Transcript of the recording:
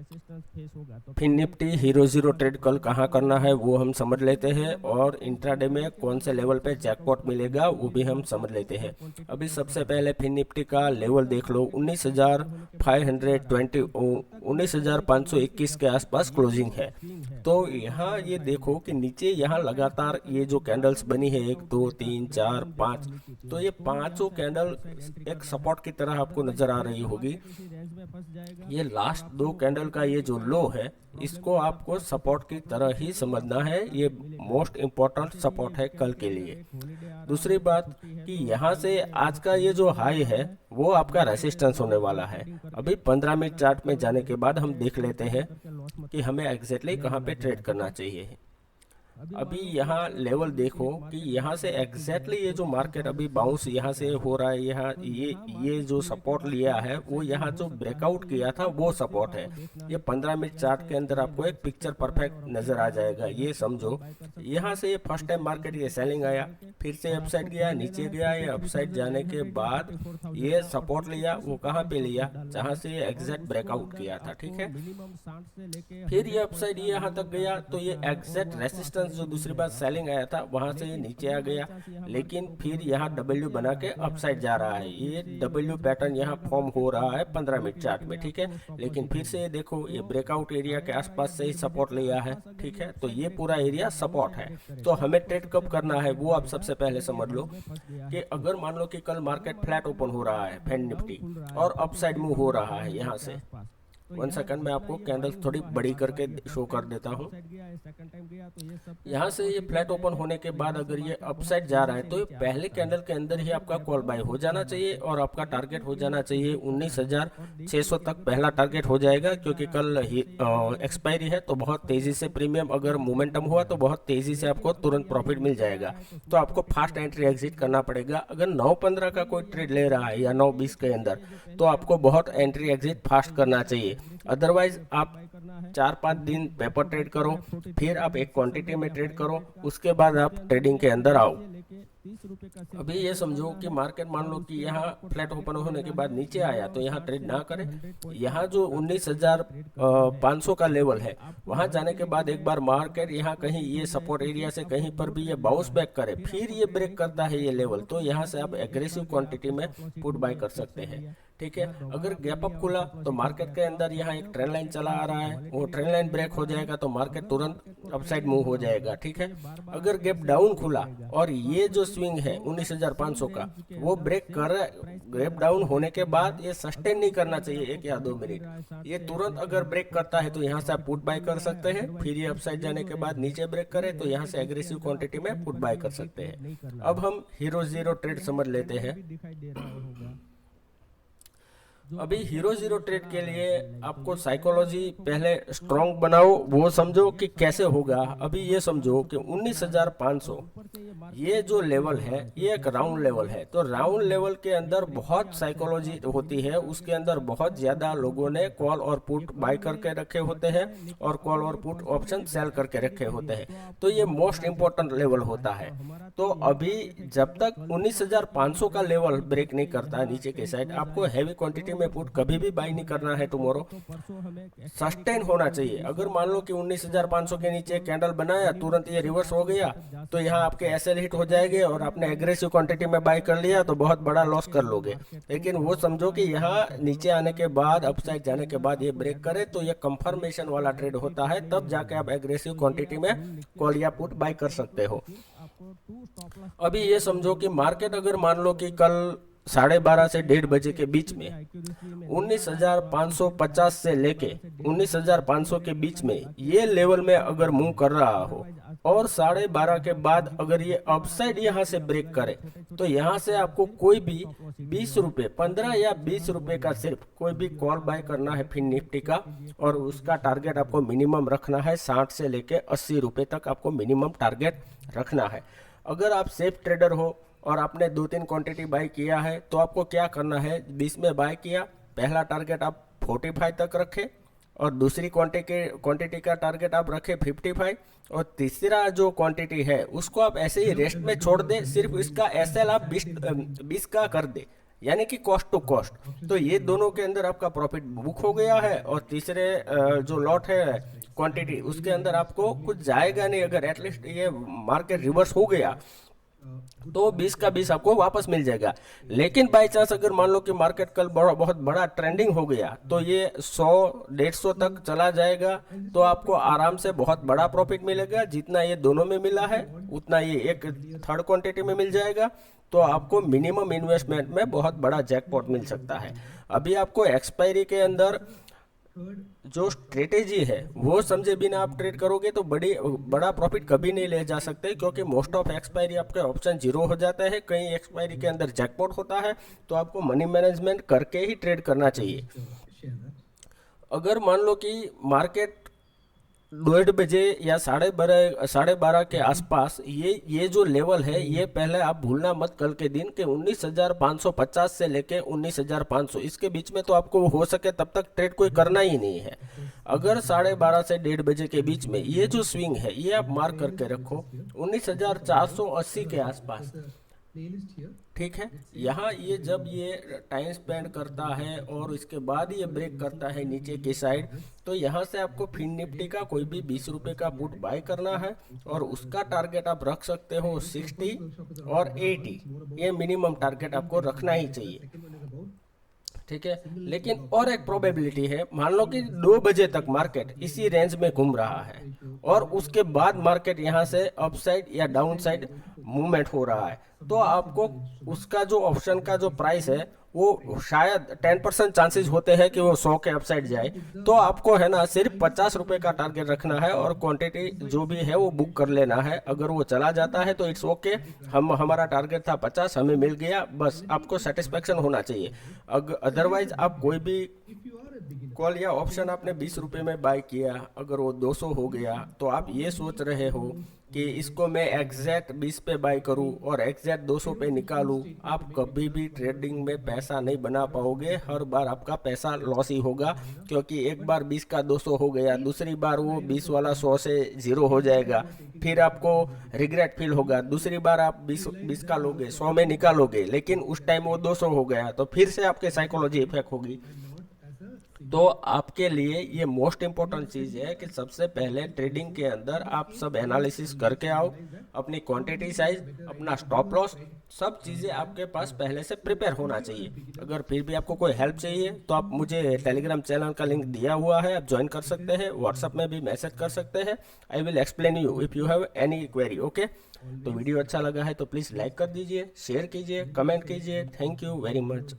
फिर Nifty hero zero trade कल कहाँ करना है वो हम समझ लेते हैं, और इंट्राडे में कौन से लेवल पे जैकपॉट मिलेगा वो भी हम समझ लेते हैं। अभी सबसे पहले फिर निफ्टी का लेवल देख लो, 19,520 19,521 के आसपास क्लोजिंग है। तो यहाँ ये देखो कि नीचे यहाँ लगातार ये जो कैंडल्स बनी है 1 2 3 4 5, तो ये पांचों कैंडल एक सपोर्ट की तरह आपको नजर आ रही होगी। ये लास्ट दो कैंडल का ये जो लो है इसको आपको सपोर्ट की तरह ही समझना है, ये मोस्ट इम्पोर्टेंट सपोर्ट है कल के लिए। दूसरी बात कि यहाँ से आज का ये जो हाई है वो आपका रेसिस्टेंस होने वाला है। अभी 15 मिनट चार्ट में जाने के बाद हम देख लेते हैं कि हमें एग्जैक्टली कहाँ पे ट्रेड करना चाहिए। अभी यहाँ लेवल देखो कि यहाँ से एग्जैक्टली ये जो मार्केट अभी बाउंस यहाँ से हो रहा है, यहाँ ये जो सपोर्ट लिया है वो यहाँ जो ब्रेकआउट किया था वो सपोर्ट है। ये 15 मिनट चार्ट के अंदर आपको एक पिक्चर परफेक्ट नजर आ जाएगा, ये समझो। यहाँ से ये फर्स्ट टाइम मार्केट ये सेलिंग आया, फिर से अपसाइड गया, नीचे गया, ये अपसाइड जाने के बाद ये सपोर्ट लिया, वो कहाँ पे लिया जहाँ से ये एग्जैक्ट ब्रेकआउट किया था, ठीक है। फिर ये अपसाइड ये यहाँ तक गया, तो ये एग्जैक्ट रेसिस्टेंस जो दूसरी बार सेलिंग आया था वहां से ये नीचे आ गया, लेकिन फिर यहाँ डब्ल्यू बना के अपसाइड जा रहा है। ये डब्ल्यू पैटर्न यहाँ फॉर्म हो रहा है 15 मिनट चार्ट में, ठीक है। लेकिन फिर से ये देखो ये ब्रेकआउट एरिया के आसपास से ही सपोर्ट लिया है, ठीक है। तो ये पूरा एरिया सपोर्ट है। तो हमें ट्रेड कब करना है वो आप सबसे पहले समझ लो कि अगर मान लो कि कल मार्केट फ्लैट ओपन हो रहा है फैन निफ्टी और अपसाइड मूव हो रहा है यहाँ से, 1 सेकंड में आपको कैंडल थोड़ी बड़ी करके शो कर देता हूँ। यहाँ से ये फ्लैट ओपन होने के बाद अगर ये अपसाइड जा रहा है तो ये पहले कैंडल के अंदर ही आपका कॉल बाय हो जाना चाहिए और आपका टारगेट हो जाना चाहिए 19,600 तक पहला टारगेट हो जाएगा, क्योंकि कल एक्सपायरी है। तो बहुत तेजी से प्रीमियम अगर मोमेंटम हुआ तो बहुत तेजी से आपको तुरंत प्रॉफिट मिल जाएगा। तो आपको फास्ट एंट्री एग्जिट करना पड़ेगा। अगर 9:15 का कोई ट्रेड ले रहा है या 9:20 के अंदर तो आपको बहुत एंट्री एग्जिट फास्ट करना चाहिए। अदरवाइज आप 4-5 दिन पेपर ट्रेड करो, फिर आप एक क्वांटिटी में ट्रेड करो, उसके बाद आप ट्रेडिंग के अंदर आओ। अभी ये समझो कि मार्केट मान लो कि यहाँ फ्लैट ओपन होने के बाद नीचे आया तो यहाँ ट्रेड ना करें। यहाँ जो 19,500 का लेवल है वहां जाने के बाद एक बार मार्केट यहाँ कहीं ये सपोर्ट एरिया से कहीं पर भी ये बाउंस बैक करे, फिर ये ब्रेक करता है ये लेवल, तो यहाँ से आप एग्रेसिव क्वांटिटी में पुट बाय कर सकते हैं, ठीक है। अगर गैप अप खुला तो मार्केट के अंदर यहाँ एक ट्रेंड लाइन चला आ रहा है, वो ट्रेंड लाइन ब्रेक हो जाएगा तो मार्केट तुरंत अपसाइड मूव हो जाएगा, ठीक है। अगर गैप डाउन खुला और ये जो स्विंग है 19,500 का वो ब्रेक कर, गैप डाउन होने के बाद ये सस्टेन नहीं करना चाहिए 1 या 2 मिनट, ये तुरंत अगर ब्रेक करता है तो यहाँ से आप पुट बाय कर सकते हैं। फिर ये अपसाइड जाने के बाद नीचे ब्रेक करे तो यहाँ से एग्रेसिव क्वांटिटी में पुट बाय कर सकते हैं। अब हम हीरो जीरो ट्रेड समझ लेते हैं। अभी हीरो जीरो ट्रेड के लिए आपको साइकोलॉजी पहले स्ट्रॉन्ग बनाओ, वो समझो कि कैसे होगा। अभी ये समझो कि 19,500 ये जो लेवल है ये एक राउंड लेवल है, तो राउंड लेवल के अंदर बहुत साइकोलॉजी होती है, उसके अंदर बहुत ज्यादा लोगों ने कॉल और पुट बाय करके रखे होते हैं और कॉल और पुट ऑप्शन सेल करके रखे होते हैं, तो ये मोस्ट इंपॉर्टेंट लेवल होता है। तो अभी जब तक 19,500 का लेवल ब्रेक नहीं करता नीचे के साइड, आपको हैवी क्वांटिटी में पुट कभी भी बाय नहीं करना है। टुमारो सस्टेन होना चाहिए। अगर मान लो कि 19,500 के नीचे कैंडल बनाया तुरंत ये रिवर्स हो गया तो यहाँ आपके एसएल हिट हो जाएंगे और आपने एग्रेसिव क्वांटिटी में बाय कर लिया तो बहुत बड़ा लॉस कर लोगे। लेकिन वो समझो कि यहाँ नीचे आने के बाद अपसाइड जाने के बाद ये ब्रेक करे तो ये कंफर्मेशन वाला ट्रेड होता है, तब जाके आप एग्रेसिव क्वांटिटी में कॉल या पुट बाय कर सकते हो। अभी ये समझो कि मार्केट अगर मान लो कि कल 12:30 से 1:30 बजे के बीच में 19,550 से लेके 19,500 के बीच में ये लेवल में अगर मूव कर रहा हो और 12:30 के बाद अगर ये अपसाइड यहाँ से ब्रेक करे तो यहाँ से आपको कोई भी 20 रुपए 15 या 20 रुपए का सिर्फ कोई भी कॉल बाय करना है फिर निफ्टी का, और उसका टारगेट आपको मिनिमम रखना है 60 से लेके 80 रुपए तक आपको मिनिमम टारगेट रखना है। अगर आप सेफ ट्रेडर हो और आपने 2-3 क्वांटिटी बाय किया है तो आपको क्या करना है, 20 में बाय किया, पहला टारगेट आप 45 तक रखें और दूसरी क्वांटिटी का टारगेट आप रखें 55, और तीसरा जो क्वांटिटी है उसको आप ऐसे ही रेस्ट में छोड़ दें, सिर्फ इसका एसएल आप 20 का कर दे, यानी कि कॉस्ट टू कॉस्ट। तो ये दोनों के अंदर आपका प्रॉफिट बुक हो गया है, और तीसरे जो लॉट है क्वांटिटी, उसके अंदर आपको कुछ जाएगा नहीं। अगर एटलीस्ट ये मार्केट रिवर्स हो गया तो 20 का 20 आपको वापस मिल जाएगा। लेकिन बाई चांस अगर मान लो कि मार्केट कल बहुत बड़ा ट्रेंडिंग हो गया तो ये 100-150 तक चला जाएगा, तो आपको आराम से बहुत बड़ा प्रॉफिट मिलेगा। जितना ये दोनों में मिला है उतना ये एक थर्ड क्वांटिटी में मिल जाएगा। तो आपको मिनिमम इन्वेस्टमेंट में बहुत बड़ा जैकपॉट मिल सकता है। अभी आपको एक्सपायरी के अंदर जो स्ट्रेटेजी है वो समझे बिना आप ट्रेड करोगे तो बड़ा प्रॉफिट कभी नहीं ले जा सकते, क्योंकि मोस्ट ऑफ एक्सपायरी आपके ऑप्शन जीरो हो जाता है। कहीं एक्सपायरी के अंदर जैकपॉट होता है, तो आपको मनी मैनेजमेंट करके ही ट्रेड करना चाहिए। अगर मान लो कि मार्केट 1:30 बजे या 12:30 के आसपास ये जो लेवल है, ये पहले आप भूलना मत कल के दिन के 19,550 से लेके 19,500 इसके बीच में तो आपको हो सके तब तक ट्रेड कोई करना ही नहीं है। अगर 12:30 से 1:30 बजे के बीच में ये जो स्विंग है ये आप मार्क करके रखो 19,480 के आसपास, ठीक है। यहाँ ये जब ये टाइम स्पेंड करता है और इसके बाद ये ब्रेक करता है नीचे की साइड, तो यहाँ से आपको फिन निफ्टी का कोई भी 20 रुपए का पुट बाय करना है, और उसका टारगेट आप रख सकते हो 60 और 80। ये मिनिमम टारगेट आपको रखना ही चाहिए, ठीक है। लेकिन और एक प्रोबेबिलिटी है, मान लो कि 2 बजे तक मार्केट इसी रेंज में घूम रहा है और उसके बाद मार्केट यहाँ से अपसाइड या डाउन साइड मूवमेंट हो रहा है, तो आपको उसका जो ऑप्शन का जो प्राइस है वो शायद 10% चांसेस होते हैं कि वो 100 के अपसाइड जाए। तो आपको है ना सिर्फ 50 रुपए का टारगेट रखना है और क्वांटिटी जो भी है वो बुक कर लेना है। अगर वो चला जाता है तो इट्स ओके, हमारा टारगेट था 50, हमें मिल गया, बस आपको सेटिस्फेक्शन होना चाहिए। अदरवाइज आप कोई भी कॉल या ऑप्शन आपने 20 रुपए में बाय किया, अगर वो 200 हो गया तो आप ये सोच रहे हो कि इसको मैं एग्जैक्ट 20 पे बाय करूं और एग्जैक्ट 200 पे निकालूं, आप कभी भी ट्रेडिंग में पैसा नहीं बना पाओगे। हर बार आपका पैसा लॉस ही होगा, क्योंकि एक बार 20 का 200 हो गया, दूसरी बार वो 20 वाला 100 से 0 हो जाएगा, फिर आपको रिग्रेट फील होगा। दूसरी बार आप 20 का लोगे, 100 में निकालोगे, लेकिन उस टाइम वो 200 हो गया, तो फिर से आपके साइकोलॉजी इफेक्ट होगी। तो आपके लिए ये मोस्ट इम्पोर्टेंट चीज़ है कि सबसे पहले ट्रेडिंग के अंदर आप सब एनालिसिस करके आओ, अपनी क्वांटिटी साइज, अपना स्टॉप लॉस, सब चीज़ें आपके पास पहले से प्रिपेयर होना चाहिए। अगर फिर भी आपको कोई हेल्प चाहिए तो आप मुझे टेलीग्राम चैनल का लिंक दिया हुआ है, आप ज्वाइन कर सकते हैं, व्हाट्सएप में भी मैसेज कर सकते हैं। I will explain you if you have any query, okay. तो वीडियो अच्छा लगा है तो प्लीज़ लाइक कर दीजिए, शेयर कीजिए, कमेंट कीजिए। Thank you very much.